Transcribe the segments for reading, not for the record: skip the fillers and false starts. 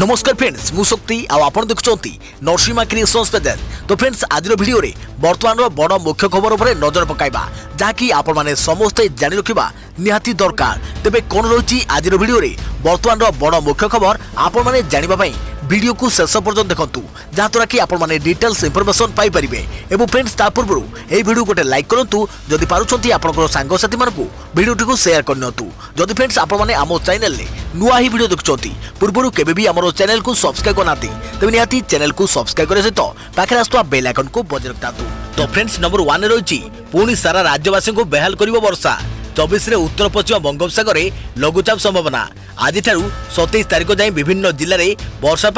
नमस्कार फ्रेंड्स मु शक्ति आपण देखुंती नरसिंहा क्रिएशंस पेज। तो फ्रेंड्स आज वीडियो रे वर्तमान बड़ मुख्य खबर उपर नजर पकाइबा जहाँकि आपण माने समस्ते जानि रखिबा निहाती दरकार। तेबे कोन रही आज वीडियो रे वर्तमान बड़ मुख्य खबर आपण माने जानिबा पई वीडियो को शेष पर्यंत देखंतु जहाँद्वारा कि आपण माने डिटेल्स इंफॉर्मेशन पाई परिबे। एवं फ्रेंड्स ता पूर्व ए वीडियो गोटे लाइक करंतु जदि पारुछंती आपनकर सांग साथी मानकु वीडियो को शेयर करनतु। जदि फ्रेंड्स आपण माने आमो चैनल ले नुआ ही वीडियो देखुछंती पूर्व केबे भी हमरो चैनल को सब्सक्राइब करनाती तबे निहाती चैनल को सब्सक्राइब करे सहित पाखे आस्तुवा बेल आइकन को बजाय रखतातु। तो फ्रेंड्स नंबर 1 रे रहिछि पुणी सारा राज्यवासी को बेहाल करिवो वर्षा। 24 रे उत्तर पश्चिम बंगोपसागर लघुचाप संभावना। आज 27 तारिख जाए विभिन्न जिले में वर्षा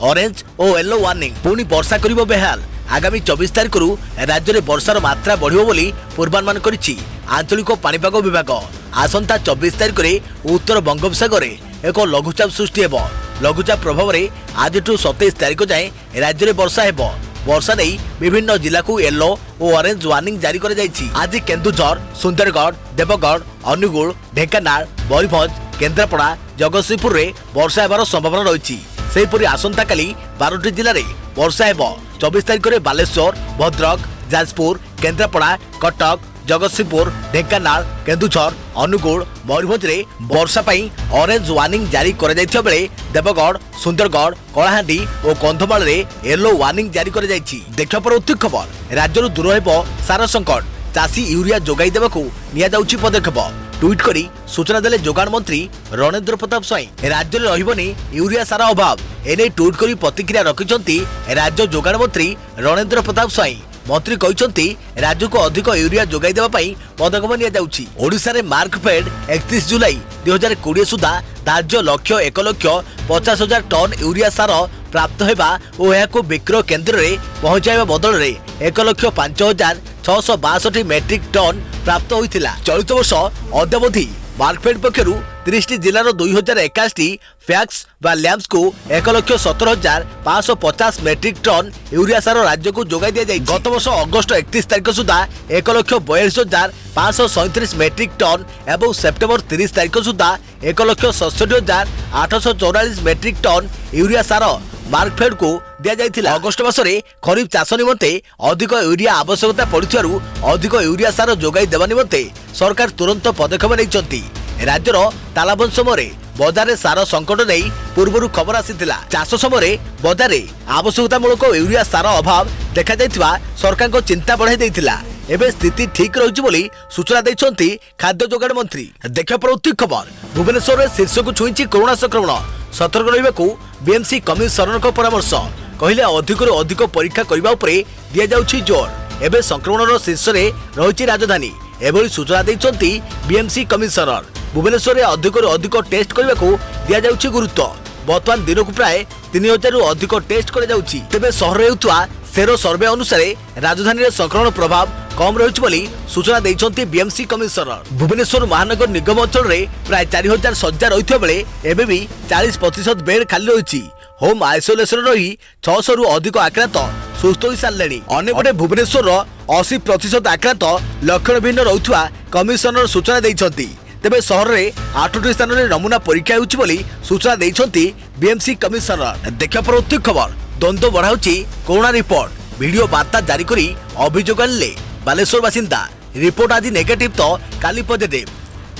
ऑरेंज और येलो वार्निंग। पुणी वर्षा करिवो बेहाल। आगामी 24 तारिख राज्य में वर्षार मात्रा बढ़िबो बोली पूर्वानुमान करिछि आंचलिक पाणीपाग विभाग। आसंता 24 तारिख में उत्तर बंगोपसागर एक लघुचाप सृष्टि हेबो। लघुचाप प्रभाव में आज 27 तारिख जाए राज्य में वर्षा हेबो। वर्षा नहीं विभिन्न जिला को येलो और ऑरेंज वार्निंग जारी कर जाइछि। आज केन्दुझर, सुंदरगढ़, देवगढ़, अनुगुल, ढेंकानाल, मयूरभंज, केन्द्रापड़ा, जगतसिंहपुर रे वर्षा हेबार संभावना रही। सेहीपरि आसंता काली 12टी जिले में वर्षा हेबो। 24 तारिख में बालेश्वर, भद्रक, जाजपुर, केन्द्रापड़ा, कटक, जगतसिंहपुर, ढेंकानाल, केन्दुझर, अनुगुल, मयूरभंज रे वर्षा पाई ऑरेंज वार्निंग जारी कर जाइथिबा बेले देवगढ़, सुंदरगढ़, कलाहांडी और कंधमाल रे येलो वार्निंग जारी कर जाइछि। देखा परवर्ती खबर राज्य दूर हेबो सारा संकट। चाषी यूरिया जोगाई देबाकू निया जाउछि पदक्षेप। ट्वीट करी सूचना देले जोगाण मंत्री रणेंद्र प्रताप स्वाई। राज्य में रहिबनी यूरिया सारा अभाव एने ट्वीट करी प्रतिक्रिया रखिछंती राज्य जोगाण मंत्री रणेंद्र प्रताप स्वाई। मंत्री कहते राज्य को अधिक यूरिया जोगाई देवा पई पदक्षेप निया जाउछि। ओडिशा रे मार्कफेड 31 जुलाई 2020 सुधा धार्य लक्ष्य 1,50,000 टन यूरिया सार प्राप्त हेबा और एहाको विक्रय केन्द्र रे पहुंचाइबा बदल रे 1,05,662 मेट्रिक टन प्राप्त होइतिला। चलित वर्ष अद्यावधि मार्कफेड पक्षरु 30 जिलार 2081 फैक्स व लैम्प्स को 1,17,550 मेट्रिक टन यूरिया सार राज्य को जोगाई दिया जाए। गत वर्ष अगस्त 31 तारिख सुधा 1,42,537 मेट्रिक टन एवं सेप्टेम्बर 30 तारिख सुधा 1,67,844 मेट्रिक टन यूरिया सार मार्कफेड को दिया जाइथिला। अगस्त मासरे खरीफ चाष निमंते अधिक यूरिया आवश्यकता पड़ुथिबारु अधिक यूरिया सार जोगाई देवा निमंते सरकार तुरंत पदक्षेप नैछंती। राज्यर तालाबंद समय बजार में सार संकट नहीं पूर्व खबर आसीथिला। चाष समय बजार में आवश्यकतामूलक यूरिया सार अभाव देखा जाइथिबा सरकार को चिंता बढ़ाई देइथिला। एबे स्थिति ठीक रही बोली सूचना देइछंती खाद्य जोगाण मंत्री। देखा परवर्ती खबर भुवनेश्वर में शीर्ष को छुईछि कोरोना संक्रमण। सतर्क रहिबाकू बीएमसी कमिशनर को परामर्श। कहले अधिक अधिक परीक्षा करबा उपरे दिया जाउछि जोर। एबे संक्रमण शीर्ष रे रहिछि राजधानी। एभली सूचना देइछंती बीएमसी कमिशनर। भुवनेश्वर में अधिक अधिक टेस्ट करबाकू दिया जाउछि गुरुत्व। वर्तमान दिन को प्राय 3000 रु अधिक टेस्ट कर जाउछि। तेबे शहर रे होतुआ सेरो सर्वे अनुसार राजधानी रे संक्रमण प्रभाव कम रही बोली सूचना देइछंती बीएमसी कमिशनर। भुवनेश्वर महानगर निगम अंचल रे प्राय 4000 शज्या रहिथिबा बेले एबे भी 40% बेड खाली रहिछि। होम आइसोलेशन रही 600 रु अधिक आक्रांत सुस्थ होई सारलेनी। अन्यपटे भुवनेश्वर 80% आक्रांत लक्षण भिन्न रहुथुआ कमिशनर सूचना देइछंती। तेबे शहर रे 8टी स्थान रे नमूना परीक्षा होउछि बोली सूचना देइछंती बीएमसी कमिशनर। देखा परवर्ती खबर द्वंद्व बढ़ाउछि कोरोना रिपोर्ट। वीडियो वार्ता जारी करी अभियोग आनिले बालेश्वर बासिंदा। रिपोर्ट आज नेगेटिव तो काली पॉजिटिव।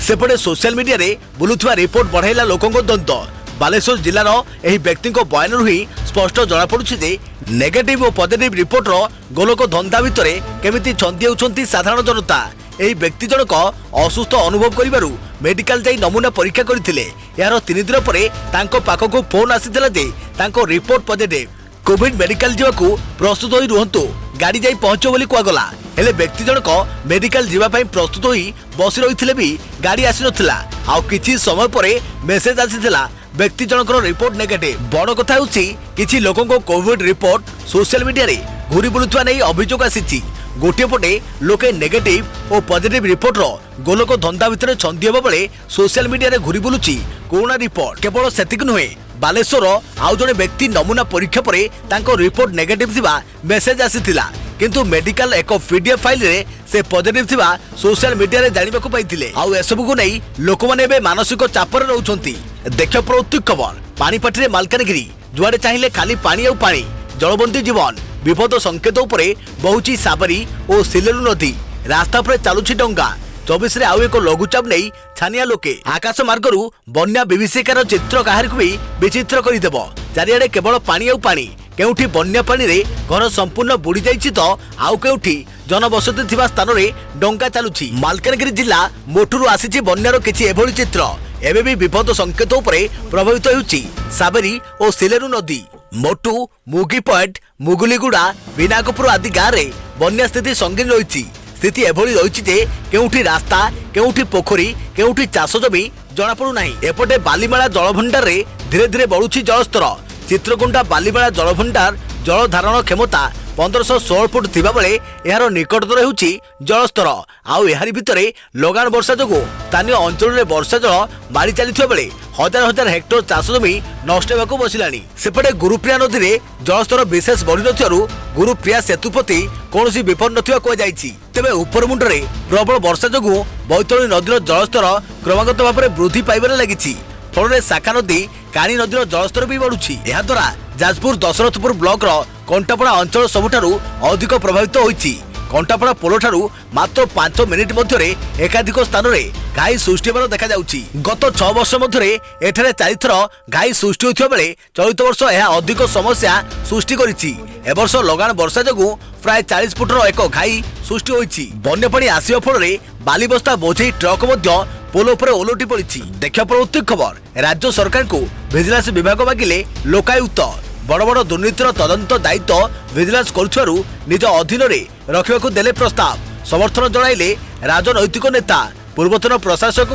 सेपटे सोशल मीडिया रे बुलुथुआ रिपोर्ट बढ़ाइला लोकंको द्वंद्व। बालेश्वर जिलार एही व्यक्ति बयान ही स्पष्ट जना पड़ुछि जे नेगेटिव और पॉजिटिव रिपोर्ट रो गोलक धंदा भितर केमिति छंदी होउछंती साधारण जनता। एही व्यक्ति जनक असुस्थ अनुभव करिबारु मेडिकल जाई नमूना परीक्षा करथिले। यार 3 दिन परे तांको पाखको फोन आसीथिला जे तांको रिपोर्ट पॉजिटिव। कोविड मेडिकल जीवाकू प्रस्तुत होई रुहंतु गाड़ी जाई पहुंचो बोली कुआगला। हेले व्यक्ति जनक मेडिकल जीवा पई प्रस्तुत होई बसी रहिथिले भी गाड़ी आसी नथिला। आ किछि समय परे मेसेज आसीथिला व्यक्ति जनकर रिपोर्ट नेगेटिव। बड़ कथा होछि किछि लोकंको कोविड रिपोर्ट सोशल मीडिया रे घुरी बुलुथुआ नै अभियोग आसीछि। गोटे पटे लोके नेगेटिव और पॉजिटिव रिपोर्ट रो गोलक धंदा भितर छंदी हेबा बेले सोशल मीडिया रे घुरी बुलुछि कोरोना रिपोर्ट। केवल सेतिक नुहे बालेश्वर आउ जने व्यक्ति नमूना परीक्षा परे तांको रिपोर्ट नेगेटिव थिबा मेसेज आसीथिला किंतु मेडिकल एक पीडीएफ फाइल रे से पॉजिटिव थिबा सोशल मीडिया रे जानिबाकू पाइथिले। आउ एसबु को नै लोक माने बे मानसिक चापर रहउछंती। देखा परवर्ती खबर पानीपाटी मालकानगिरी जुआड़े चाहिए खाली पानी और पानी जलबंदी जीवन विपद संकेत उपरे बहुची साबरी और सिलेरु नदी रास्ता पर चलुछि डंगा 24 आउ एक लघुचाप नहीं छानिया लोके आकाश मार्गरू बन्या विभीषिकार चित्र काहार को भी विचित्र करदेव चारिआडे केवल पानी और पानी केउठी बन्या पानी रे घर संपूर्ण बुड़ी जाइछि तो आउ केउठी जनबसति थिबा स्थान रे डंगा चालुछि। मालकानगिरी जिला मोटुरु आसीछि बन्यार किछि एभଳି चित्र एबे भी विपद संकेत उपरे प्रभावित होउछि साबरी और सिलेरु नदी मोटू मुगी पॉइंट मुगुलीगुड़ा बिनाकपुर आदि गाँव रे बन्या स्थिति संगीन रही स्थिति एभଳି रही जे केउठी रास्ता केउठी पोखरी केउठी चाष जमी जना पड़ू नाही। एपटे बालीमेला जलभंडार रे धीरे धीरे बढ़ुछि जलस्तर चित्रकोंडा बालीमेला जलभंडार जल धारण क्षमता 1516 फुट थिबा बेले एहार निकटतर हेउछि जलस्तर आउ एहारी भितरे लगान वर्षा जोगु स्थानीय अंचल रे वर्षा जल मारी चलिथिबा बेले हजार हजार हेक्टर चाष जमी नष्ट होगाकू बसिलानी। सेपटे गुरुप्रिया नदी रे जलस्तर विशेष बढ़ी नथिबारु गुरुप्रिया सेतु प्रति कोनोसी विपद नथिबा को जाईछि। तेबे उपरमुंडरे प्रबल वर्षा जोगु बैतरणी नदीर जलस्तर क्रमागत भाबरे वृद्धि पाइबारे लागिछि फल शाखा नदी काणी नदीर जलस्तर भी बढ़ुछि। एहा द्वारा जाजपुर दशरथपुर ब्लॉक रो कंटापड़ा अंचल सबुठारु अधिक प्रभावित होइछि। कंटापड़ा पोलो ठारू मात्र 5 मिनिट मध्यरे एकाधिक स्थान रे घाई सृष्टि हेबार देखा जाउछि। गत 6 वर्ष मध्यरे एठारे 4 थर घाई सृष्टि होइथिबा बेले चलित वर्ष एहा अधिक समस्या सृष्टि करिछि। ए वर्ष लगान वर्षा जोगु प्राय 40 फुटर एक घाई सृष्टि होइछि। बन्या पानी आसिबा फल रे बाली बस्ता बोझेई ट्रक मध्य पोलो पर ओलटी पड़िछि। देखा परवर्ती खबर राज्य सरकार को विजिलेंस विभाग मागिले लोकायुक्त बड़ बड़ दुर्नीतिर तदंत दायित्व विजिलेंस करुथिबारु निज अधीन रे रखिबाकू देले प्रस्ताव समर्थन जणाइले राजनैतिक नेता पूर्वतन प्रशासक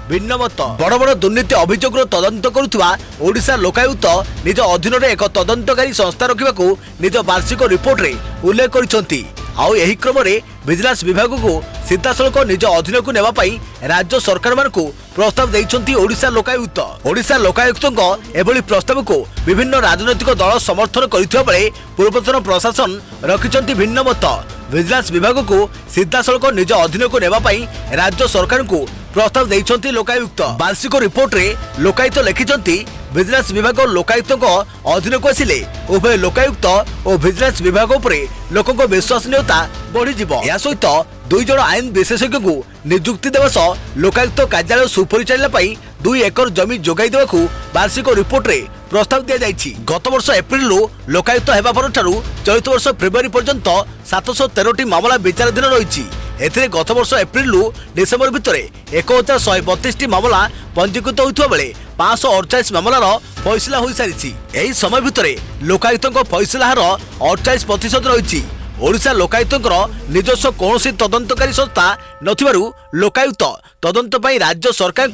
भिन्न मत। बड़ बड़ दुर्नीति अभियोग तदंत करुवा ओडिशा लोकायुक्त निज अधीन रे एक तदंतकारी संस्था रखिबाकू निज वार्षिक रिपोर्ट रे उल्लेख करिसंती। आउ एही क्रम रे विजिलेंस विभाग को सीधासलख निज अधीन को नेबा पई राज्य सरकार मानकू प्रस्ताव देइछंती ओडिशा लोकायुक्त। ओडिशा लोकायुक्तक एभली प्रस्ताव को विभिन्न राजनैतिक दल समर्थन करिथिबा बेले पूर्वतन प्रशासन रखिछंती भिन्न मत। विजिलेंस विभाग को सीधासलख निज अधीन को नेबा पई राज्य सरकार को प्रस्ताव देइछंती लोकायुक्त। वार्षिक रिपोर्ट रे लोकायुक्त लिखिछंती विजिलेंस विभाग लोकायुक्त अधीन को आसिले उभय लोकायुक्त और विजिलेंस विभाग उपरे लोकक विश्वसनीयता बढ़ी जिवो। या सहित 2 जण आईन विशेषज्ञ को नियुक्ति देवा सह लोकायुक्त कार्यालय सुपरिचालना पई 2 एकर जमी जोगाई देवाकू वार्षिक रिपोर्ट रे प्रस्ताव दिया जाइछि। गत वर्ष एप्रिल लोकायुक्त हेबा परठारु चलित वर्ष फेब्रुआरी पर्यंत 713टी मामला विचाराधीन रहिछि। एथिरे गत वर्ष एप्रिल डिसेंबर भितरे 1132टी मामला पंजीकृत होइथिबा बेले 548 मामलार फैसला होई सारिछि। एही समय भितरे लोकायुक्तक फैसला हार 48% रहिछि। ओडिशा लोकायुक्तर निजस्व कौनसी तदंतकारी संस्था नथिबारु लोकायुक्त तदंत पई राज्य सरकार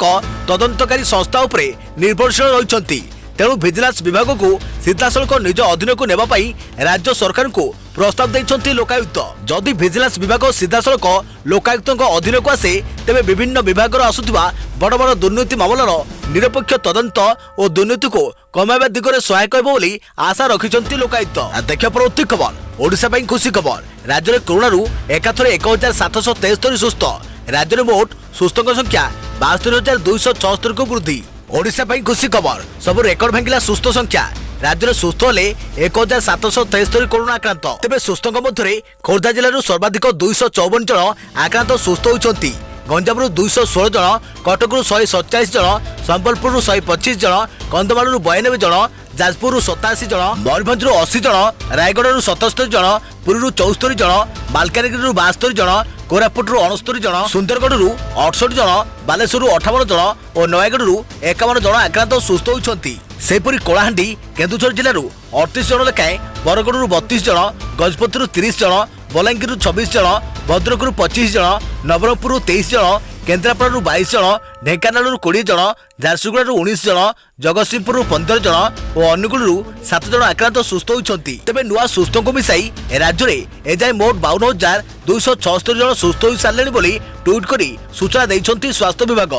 तदंतकारी संस्था उपरे निर्भरशील रहिसंती। तेणु विजिलेंस विभाग को सीधासलख निज अधीन को नेबा पई राज्य सरकार को प्रस्ताव देइछंती लोकायुक्त। जदि विजिलेंस विभाग सीधासलख लोकायुक्तक अधीन को आसे तेबे विभिन्न विभाग आसुथिबा बड़ बड़ दुर्नीति मामलार निरपेक्ष तदंत और दुर्नीति को कमाइबा दिगरे सहायक हेबो बोली आशा रखिछंती लोकायुक्त। देखिया परवर्ती खबर ओडिशा पई खुशी खबर राज्य में कोरोना एकाथरे 1773 सुस्थ राज्य में मोट सुस्थक संख्या 72,276 को वृद्धि। ओडिशा पई खुशी खबर सब रेकर्ड भांगिला सुस्थ संख्या राज्य में सुस्थ हेले 1773 कोरोना आक्रांत। तेबे सुस्थक मध्य खोर्धा जिलूर सर्वाधिक 254 जन आक्रांत सुस्थ होइछंती। गंजामरू 216 जन कटकरू 147 जन संबलपुर 125 जन कंधमालू 92 जन जाजपुर 87 जन मयूरभंज 80 जन रायगढ़ 77 जन पुरी 74 जन मालकानगिरी 72 जन कोरापुट 69 जन सुंदरगढ़ 68 जन बालेश्वर 58 जन और नयगढ़ 51 जन आक्रांत सुस्थ होइछंती। सेपरी कोलाहांडी केन्दुझर जिलूर 38 जन लेखाएं बरगढ़ 32 जन गजपति 30 जन बलांगीर 26 जन भद्रक 25 जन नवरंगपुर 23 जन केन्द्रापड़ा 22 जन ढेंकानाल 20 जन झारसुगुड़ा 19 जन जगतसिंहपुर 15 जन और अनुगुल 7 जन आक्रांत सुस्थ होइछंती। तेबे नुआ सुस्थ को मिसाई राज्य में एजाए मोट 52,276 जन सुस्थ होई सारलेनी बोली ट्वीट करी सूचना देइछंती स्वास्थ्य विभाग।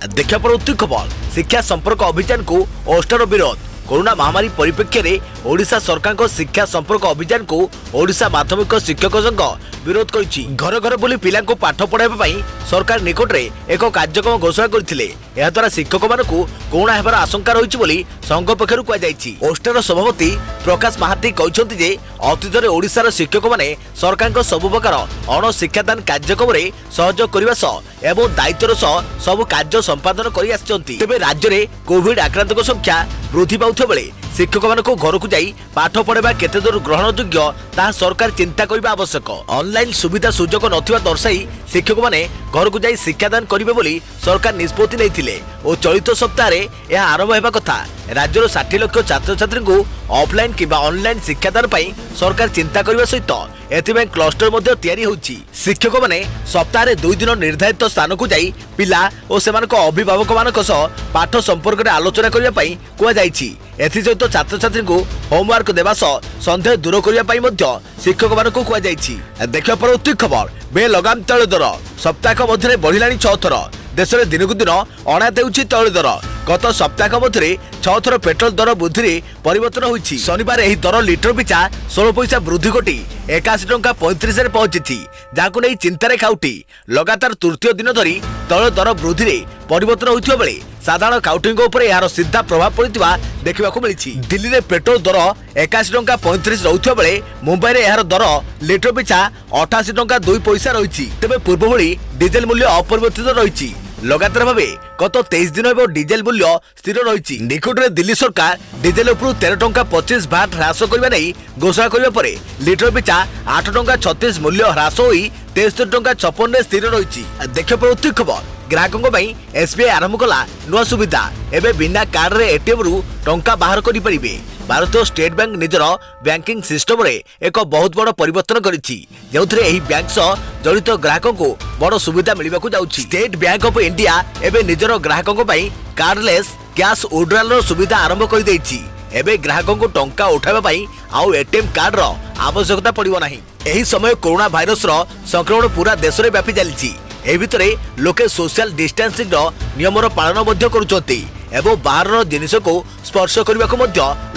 देखिया परवर्ती खबर शिक्षा संपर्क अभियान को ओष्टर विरोध कोरोना महामारी परिप्रेक्षी में ओडिशा सरकार को शिक्षा संपर्क अभियान को ओडिशा माध्यमिक शिक्षक संघ विरोध करिछि। घर घर बुली पिला को पाठ पढ़ाइबा पई सरकार निकट रे एक कार्यक्रम घोषणा करथिले। एहा द्वारा शिक्षक मानकु कोणा हेबार आशंका रहिछि बोली संघ पक्षरु कुआ जाइछि। ओस्टर सभापति प्रकाश महाती कहिसंति जे अतीत रे ओडिशार शिक्षक माने सरकार को सब प्रकार अण शिक्षादान कार्यक्रम रे सहयोग करबा सह एवं दायित्वर सह सब कार्य संपादन करि आछंती। तेबे राज्य रे कोविड आक्रांतक संख्या वृद्धि पाउथ बेले शिक्षक मानक घर को जाई पाठ पढ़ाइबा केते दूर ग्रहण योग्य ता सरकार चिंता करबा आवश्यक। ऑनलाइन सुविधा सुजोग नथिबा दर्शाई शिक्षक माने घर को जाई शिक्षादान करिवे बोली सरकार निष्पत्ति नैथिले और चलित सप्ताह रे यह आरंभ हेबा कथा। राज्यर 60 लाख छात्र छात्री को ऑफलाइन किबा ऑनलाइन शिक्षादान पई सरकार चिंता करबा सहित एथिबे क्लस्टर मध्ये तयारी होछि। शिक्षक माने सप्ताह रे 2 दिन निर्धारित स्थान को जाई पिला और सेमानक अभिभावक मानक सह पाठ संपर्क रे आलोचना करिया पई कुआ जाइछि। एथि सहित छात्र छात्री को होमवर्क देबा सह संदेह दूर करिया पई मध्ये शिक्षक मानक कुआ जाइछि। देखियो परवर्ती खबर बे लगाम तैल दर सप्ताह मध्य बढ़िलानी 6 थर। देश में दिनकू दिन अणा देउछि तैल दर। गत सप्ताह मध्य 6 थर पेट्रोल दर वृद्धि परिवर्तन होइछि। शनिवार एही दर लिटर पिछा 16 पैसा वृद्धि घटी 81 टंका 35 रे पहुंची, जाकु नै चिंतारे खाउटी। लगातार तृतीय दिन धरी तैल दर वृद्धि रे परिवर्तन होइथिबा बेले साधारण काउंटिंग उपरे यार सीधा प्रभाव पड़िथिबा देखिबाकू मिलिछि। दिल्ली रे पेट्रोल दर 81 टंका 35 रहुथिबा बेले मुंबई रे यार दर लिटर पिछा 88 टंका 2 पैसा रहिछि। तेबे पूर्व भली डीजेल मूल्य अपरिवर्तित रहिछि। लगातार भावे गत 23 दिन एवं डीजेल मूल्य स्थिर रही। निकट में दिल्ली सरकार डीजेल उपरू 13 टंका 25 भाट ह्रास करने नहीं घोषणा करने पर लिटर पिछा 8 टंका 36 मूल्य ह्रास हो 73 टंका 56 स्थिर रही। देखिए परवर्ती खबर ग्राहकों एसबीआई आरंभ कला नुआ सुविधा। एवं बिना कार्ड रे एटीएम रु टंका बाहर करि परिबे। भारतीय स्टेट बैंक निजर बैंकिंग सिस्टम रे एक बहुत बड़ परिवर्तन करिछि, जेउथरे एही बैंक सह जड़ित ग्राहकों को बड़ सुविधा मिलिबाकू जाउछि। स्टेट बैंक ऑफ इंडिया एबे निजर ग्राहकों पई कार्डलेस कैश विड्रॉल रो सुविधा आरंभ कर दैछि। एबे ग्राहकों को टंका उठाबा पई आउ एटीएम कार्ड रो आवश्यकता पड़िबो नाही। एही समय कोरोना भाइरस रो संक्रमण पूरा देश रे व्यापी चलिछि। ए भितरे लोके सोशल डिस्टेंसिंग रो नियमर पालन मध्य करूछंती एवं बाहर जिनिस को स्पर्श करने को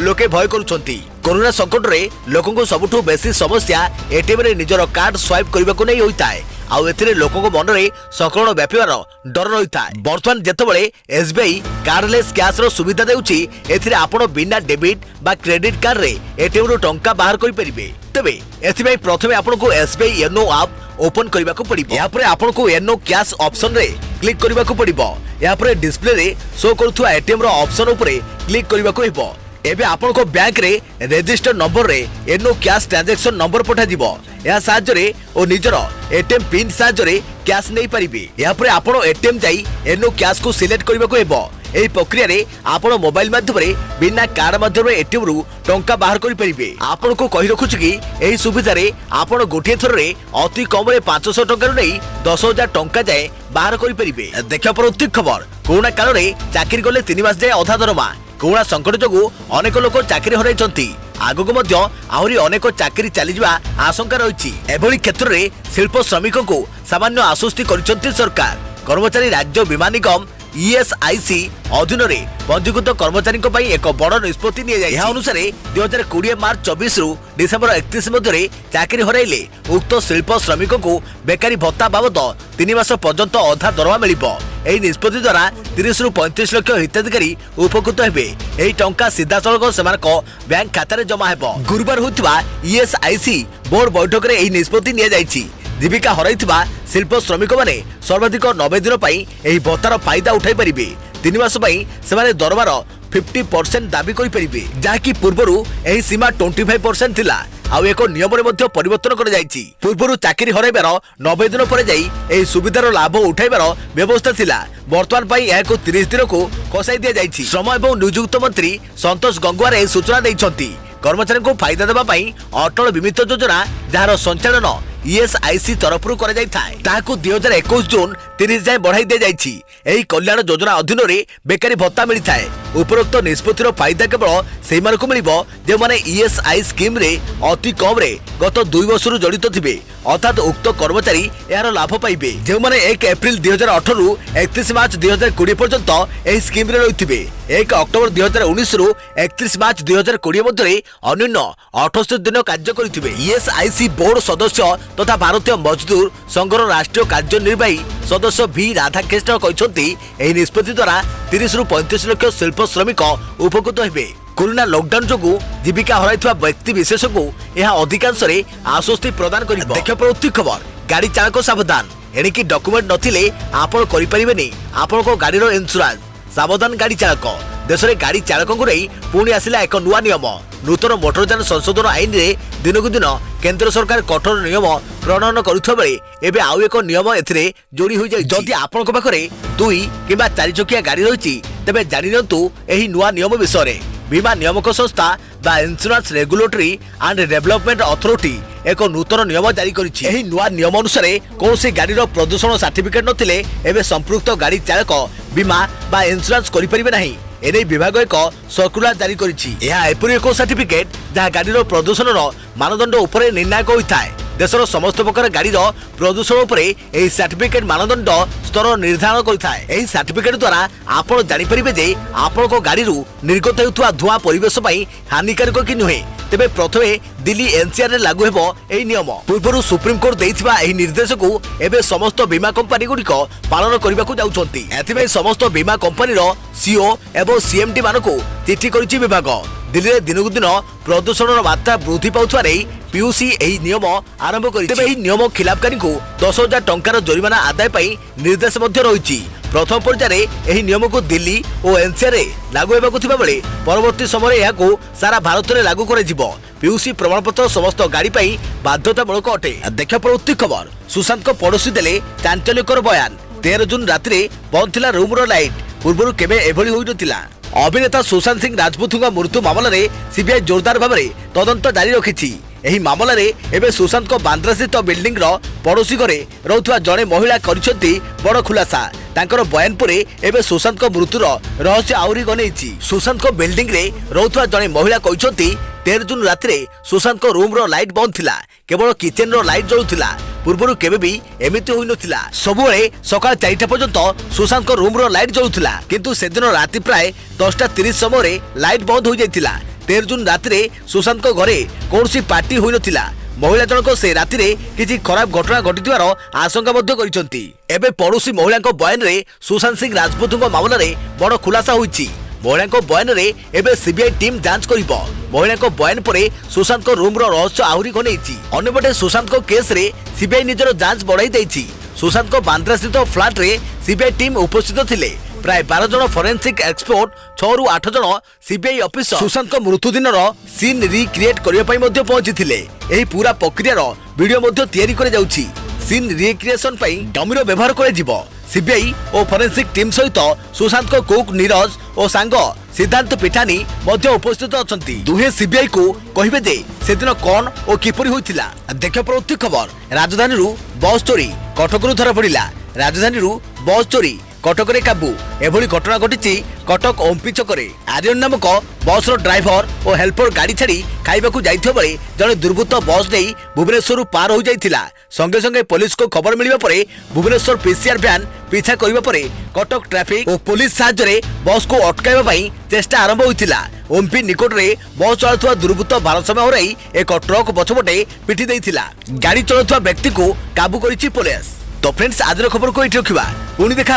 लोके भय करुछंती। कोरोना संकट रे लोकों को सबुठु बेसी समस्या एटीएम रे निजर कार्ड स्वाइप करने को नहीं होता है। आउ एथिरे लोकों को मन रे संक्रमण व्यापिबार डर रही है। बर्तमान जेतेबेले एसबीआई कार्डलेस कैश रो सुविधा देउछि, एथिरे आपण बिना डेबिट बा क्रेडिट कार्ड रे एटीएम रो टंका बाहर करि परिबे। तबे एथिबे प्रथमे आपण को एसबीआई येनो ऐप ओपन करने को पड़िबो। या परे आपण को येनो कैश ऑप्शन रे क्लिक करने को पड़िबो। या परे डिस्प्ले रे शो करुथुवा एटीएम रो ऑप्शन उपरे क्लिक करने को हेबो। एबे आपण को बैंक रे रजिस्टर नंबर रे येनो कैश ट्रांजैक्शन नंबर पठा दिबो। या साहाय्य रे ओ निजर एटीएम पिन साहाय्य रे कैश नै परिबे। या परे आपण एटीएम जाई येनो कैश को सिलेक्ट करने को हेबो। एही प्रक्रिया रे आपण मोबाइल माध्यम रे बिना कार्ड माध्यम रे एटीएम रु टंका बाहर करि परिबे। आपण को कहि रखुछु कि एही सुविधा रे आपण गोटे थर रे अति कम रे 500 टंका नै 10,000 टंका जाय बाहर करि परिबे। देखियो परवर्ती खबर कोरोना काल रे चाकरी गले 3 मास जाय अधा दरमा। कोरोना संकट जोगु अनेक लोक चाकरी हराइछंती। आगको मध्य आहुरी अनेक चाकरी चली जावा आशंका रहिछि। एभली क्षेत्र रे शिल्प श्रमिक को सामान्य आश्वस्ति करिसंती सरकार। कर्मचारी राज्य बीमा निगम ईएसआईसी अधीन रे पंजीकृत कर्मचारी एक बड़ निष्पत्ति अनुसार 2020 मार्च 24 रु डिसेंबर 31 मध्य चाकरी हराइले उक्त शिल्प श्रमिक को बेकारी भत्ता बाबद 3 मास पर्यंत अधा दरमा मिलिबो। एही निष्पत्ति द्वारा 30 रु 35 लाख हिताधिकारी उपकृत हेबे। एही टंका सीधा सड़क सेमानक बैंक खाता रे जमा हेबो। गुरुवार होतिबा ईएसआईसी बोर्ड बैठक रे एही निष्पत्ति निया जायछि। जीविका हराइथिबा शिल्प श्रमिक माने सर्वाधिक 90 दिन पई एही भत्तार फायदा उठाई परिबे। 3 मास पई सेमाने दरमार 50% दाबी करि परिबे, जाकी पूर्वरु एही सीमा 25% थिला। आउ एक नियम रे मध्य परिवर्तन कर जायछि। पूर्वरु चाकरी हराइबार 90 दिन पर जाई एही सुविधार लाभ उठाइबार व्यवस्था थिला। वर्तमान पई एहाको 30 दिन को कसाई दिया जायछि। श्रम एवं नियुक्त मंत्री संतोष गंगवार एही सूचना दैछंती। कर्मचारी को फायदा देबा पई अटल बीमित योजना जार संचालन ईएसआईसी तरफ 2021 जून 30 जाए बढ़ाई दि जाइछि। एही कल्याण योजना अधीन रे बेकारी भत्ता मिलता है। उपरोक्त निष्पत्तिर फायदा केवल से मिलिबो जे माने ईएसआई स्कीम रे अति कम रे गत 2 वर्ष जड़ित थिबे, अर्थात उक्त कर्मचारी यार लाभ पाइबे जे माने 1 एप्रिल 2018 रु 31 मार्च 2020 पर्यंत एही स्कीम रे रहिथिबे। 1 अक्टोबर 2019 रु 31 मार्च 2020 मध्य अन्यून 68 दिन कार्य करिथिबे। ईएसआईसी बोर्ड सदस्य तथा भारतीय मजदूर संघर राष्ट्रीय कार्यनिर्वाही सदस्य भी राधाकृष्ण कहते एही निष्पत्ति द्वारा 30 रु 35 लाख शिल्प श्रमिक उपकृत हेबे। कोरोना लॉकडाउन जोगु जीविका हराइथवा व्यक्ति विशेष को यह अधिकांश रे आश्वस्ति प्रदान करिबो। देखियो प्रति खबर गाड़ी चालक सावधान, एणिकी डॉक्यूमेंट नथिले आपण करि परिबेनी आपण को गाड़ी रो इंश्योरेंस। सावधान गाड़ी चालक। देश में गाड़ी चालकों को नहीं पुणी आसिला एक नुआ नियम। नूतन मोटरयान संशोधन आईन रे दिनकू दिन केंद्र सरकार कठोर नियम प्रणयन करुवा बेले एबे आउ एक नियम एथिरे जोड़ी हो जाय। जदि आपनक पाखरे 2 किंबा 4 चकिया गाड़ी रही तेबे जानि नियंतु एही नुआ नियम विषय। बीमा नियामक संस्था बा insurance regulatory and development authority एक नूतन नियम जारी करिछि। एही नुआ नियम अनुसार कोनोसी गाड़ीर प्रदूषण सर्टिफिकेट नथिले एबे संपृक्त गाड़ी चालक बीमा बा इंश्योरेंस करि परिबे नाही। एने विभाग एक सर्कुलर जारी करिछि। यह एपरि एक सर्टिफिकेट जहाँ गाड़ीर प्रदूषण मानदंड उपरे निर्णायक होइथाय। देशर समस्त प्रकार गाड़ीर प्रदूषण उपरे एही सर्टिफिकेट मानदंड स्तर निर्धारण करिथाय। एही सर्टिफिकेट द्वारा आपण जानि परिबे जे आपण को गाड़ीरू निर्गत हेउथुवा धुआं परिवेश पई हानिकारक कि नुहे। तेबे प्रथमे दिल्ली एनसीआर रे लागू हेबो एही नियम। पूर्वरु सुप्रीम कोर्ट देइथिबा एही निर्देश को एबे समस्त बीमा कंपनी गुडिक पालन करबाकू जाउछंती। एथिबे समस्त बीमा कंपनीर सीओ एवं सीएमडी मानको चिठी करिछि विभाग। दिल्ली रे दिनकू दिन प्रदूषण मात्रा वृद्धि पाउथुवा रे पीयूसी एही नियम आरंभ करिछि। तेबे एही नियम खिलाफकारी को 10,000 टंकार जरिमाना आदाय पई निर्देश मध्य रहिछि। प्रथम पर्यायर एही नियम को दिल्ली और एनसीआर रे लागू हेबाकू थिबा बेले परवर्ती समय याकू सारा भारत में लागू कराजिबो। पीयूसी प्रमाणपत्र समस्त गाड़ी पई बाध्यतामूलक अटे। देखियो प्रवृत्ति खबर सुशांत को पड़ोसी देले चांचल्यकर बयान। 13 जून राति बंद थिला रूम रो लाइट। पूर्व केबे एभली होई नथिला। अभिनेता सुशांत सिंह राजपूत मृत्यु मामला रे सीबीआई जोरदार भाव में तदंत जारी रखिछि। एही मामला रे एबे सुशांत को बांद्रा स्थित बिल्डिंग रो पड़ोसी घरे रहउथवा जणे महिला करिसेंती बड़ खुलासा। तांकर बयान परे एबे सुशांत को मृत्युर रहस्य आउरी गनेछि। सुशांत को बिल्डिंग रे रहउथवा जणे महिला कहिसेंती 13 जून राति सुशांत को रूम रो लाइट बंद थिला, केवल किचन रो लाइट जळुथिला। पूर्वरु केबे भी एमिति होई नथिला। सबुळे सकाळ 4टा पर्यंत सुशांत को रूम रो लाइट जळुथिला, किंतु सेदिन राति प्राय 10:30 समय रे लाइट बंद हो जाइथिला। 13 जून राति सुशांत को घरे कोनसी पार्टी होई नथिला। महिला जनक से राति रे किछि खराब घटना घटिथिवार आशंका मध्य करिसंती। एबे पड़ोसी महिला को बयान रे सुशांत सिंह राजपूत मामला रे बड़ खुलासा होईछि। महिला को बयान रे एबे सीबीआई टीम जांच करिबो। महिला को बयान परे सुशांत को रूम रो रहस्य आहुरी घनेछि। अन्यपटे सुशांत को केस रे सीबीआई निजर जांच बढ़ाई दैछि। सुशांत को बांद्रा स्थित फ्लैट रे सीबीआई टीम उपस्थित थिले। प्राय 12 जन फोरेंसिक एक्सपर्ट 6 रु 8 जन सीबीआई ऑफिसर सुशांत को मृत्यु दिन सीन रिक्रिएट करबा पई मध्ये पहुंची थिले। एही पूरा प्रक्रिया रो वीडियो मध्ये तयारी करे जाउछि। सीन रिक्रिएशन पई डमीरो व्यवहार करे जिवो। सीबीआई और फोरेंसिक टीम सहित सुशांत को कुक नीरज और सांग सिद्धांत पिठानी मध्ये उपस्थित अछंती। दुहे सीबीआई को कहिबे जे सेदिन कोन और किपरि होइतिला। देखियो प्रवृत्ति खबर राजधानी रु बस चोरी कटकरु धरा पड़िला। राजधानी रु बस चोरी कटक रे काबू। एभली घटना घटी कटक ओम्पी छकरे। आर्यन नामक बस ड्राइवर और हेल्पर गाड़ी छाड़ी खाइबाकू जाइथिबा बेले जने दुर्बृत्त बस नहीं भुवनेश्वर पार हो जाइथिला। संगे संगे पुलिस को खबर मिलिबा परे भुवनेश्वर पीसीआर वैन पीछा करिबा परे कटक ट्रैफिक और पुलिस साहाय्य रे बस को अटकाइबा पई चेष्टा आरंभ होइथिला। ओम्पी निकट रे बस चलाथुवा दुर्बृत्त भारसाम्य हराई एक ट्रक पछपटे पिटी देइथिला। गाड़ी चलाथुवा व्यक्ति को काबू करिछि पुलिस। तो फ्रेंड्स आज खबर को ये रखा पुणी देखा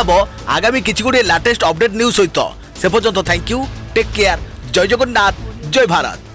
आगामी किसी गोटे लेटेस्ट अपडेट न्यूज सहित से पर्यंत थैंक यू टेक केयर जय जगन्नाथ जय भारत।